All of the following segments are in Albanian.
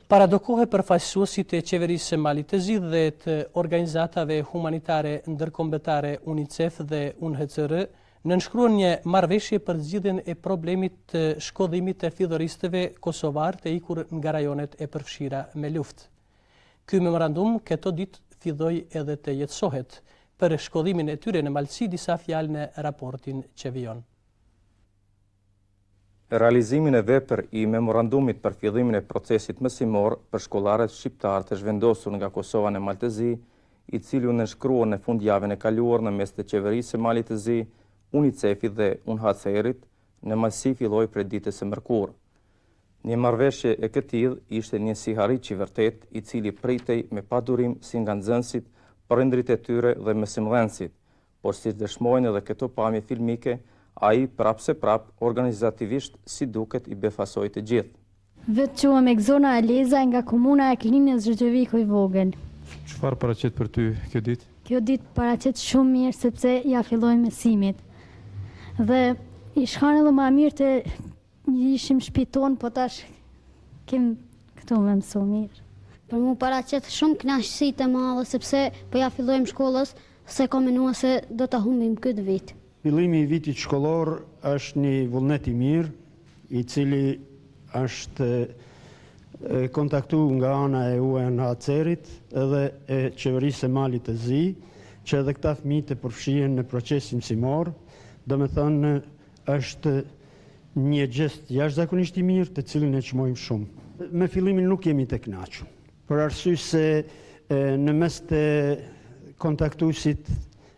Paradokohet përfaqësuesit e qeverisë së Malit të Zi dhe të organizatave humanitare ndërkombëtare UNICEF dhe UNHCR nënshkruan një marrëveshje për zgjidhjen e problemit të shkodhimit të filloristëve kosovar të ikur nga rajonet e përfshira me luftë. Ky memorandum këto ditë filloi edhe të jetësohet. Për shkodhimin e tyre në Malësi disa fjalë në raportin që vijon. Realizimin e vepër i memorandumit për fillimin e procesit mësimor për shkollarët shqiptar të zhvendosur nga Kosova në Malë të Zi, i cili u nënshkrua në fundjavën e kaluar në mes të qeverisë së Malit të Zi, UNICEF-it dhe UNHCR-it, në Malësi filloi prej ditës së mërkurë. Një marrëveshje e këtillë ishte një siharritje i vërtet, i cili pritej me padurim si nga nxënësit, prindrit e tyre dhe mësimdhënësit, por si dëshmojnë edhe këto pamje filmike, ai prapse organizativisht si duket i befasoi të gjithë. Vetë quam Egzona Aleza nga komuna e Klinës Zhërgjëviku i vogël. Çfarë paraqet për ty kjo ditë? Kjo ditë paraqet shumë mirë sepse ja filloi mësimit. Dhe i shkan edhe më mirë të ishim shpiton, po tash kem këtu me mësu mirë. Për mu paraqet shumë kënaqësi të madhe sepse po ja fillojmë shkollës, se kam menuar se do ta humbim këtë vit. Fillimi i vitit shkollor është një vullnet i mirë, i cili është kontaktu nga ana e UNHCR-it edhe e qeverisë së Malit të Zi, që edhe këta fëmijë të përfshihen në procesin mësimor, domethënë është një gest jashtëzakonisht i mirë të cilin e çmojmë shumë. Me fillimin nuk jemi të kënaqur, për arsye se në mes të kontaktuesit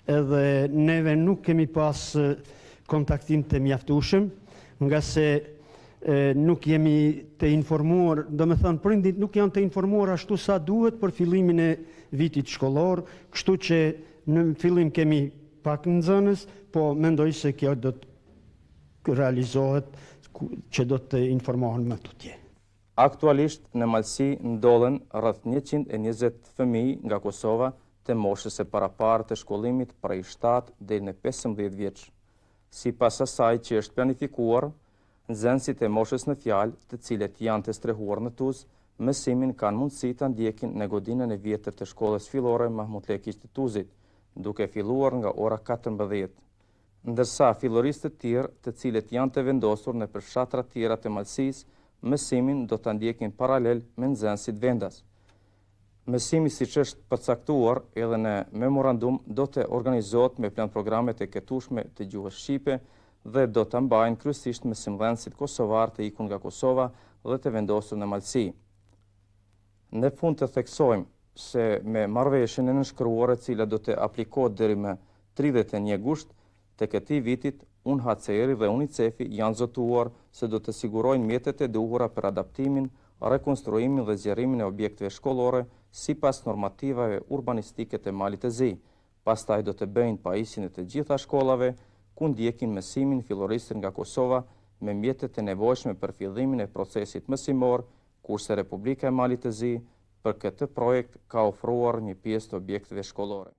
edhe neve nuk kemi pas kontaktin të mjaftueshëm, nga se nuk jemi të informuar, do me thënë prindit nuk janë të informuar ashtu sa duhet për fillimin e vitit shkollor, kështu që në fillim kemi pak nxënës, po mendoj se kjo do të realizohet që do të informohen më tutje. Aktualisht në Malësi ndodhen rreth 120 fëmijë nga Kosova të moshës së paraparë të shkollimit prej 7 deri në 15 vjeç. Sipas asaj që është planifikuar, nxënësit e moshës në fjalë, të cilët janë të strehuar në Tuzë, mësimin kanë mundësi ta ndjekin në godinën e vjetër të shkollës fillore Mahmut Lekić të Tuzit, duke filluar nga ora 14. Ndërsa filloristë të tjerë, të cilët janë të vendosur në fshatra të tjera të Malësisë, mësimin do ta ndjekin paralel me nxënësit vendas. Mësimi siç është përcaktuar edhe në memorandum do të organizohet me plan programet e ketueshme të gjuhës shqipe dhe do të mbajnë kryesisht mësimdhënësit kosovar të ikur nga Kosova dhe të vendosur në Malësi. Në fund të theksojmë se me marrëveshjen e nënshkruar e cila do të aplikohet deri më 31 gusht të këtij vitit, UNHCR dhe UNICEF janë zotuar se do të sigurojnë mjetet e duhura për adaptimin, rekonstruimin dhe zgjerimin e objekteve shkollore sipas normativave urbanistike të Malit të Zi. Pastaj do të bëjnë pajisjen e të gjitha shkollave ku ndjekin mësimin filloristët nga Kosova me mjetet e nevojshme për fillimin e procesit mësimor, kurse Republika e Malit të Zi për këtë projekt ka ofruar një pjesë të objekteve shkollore.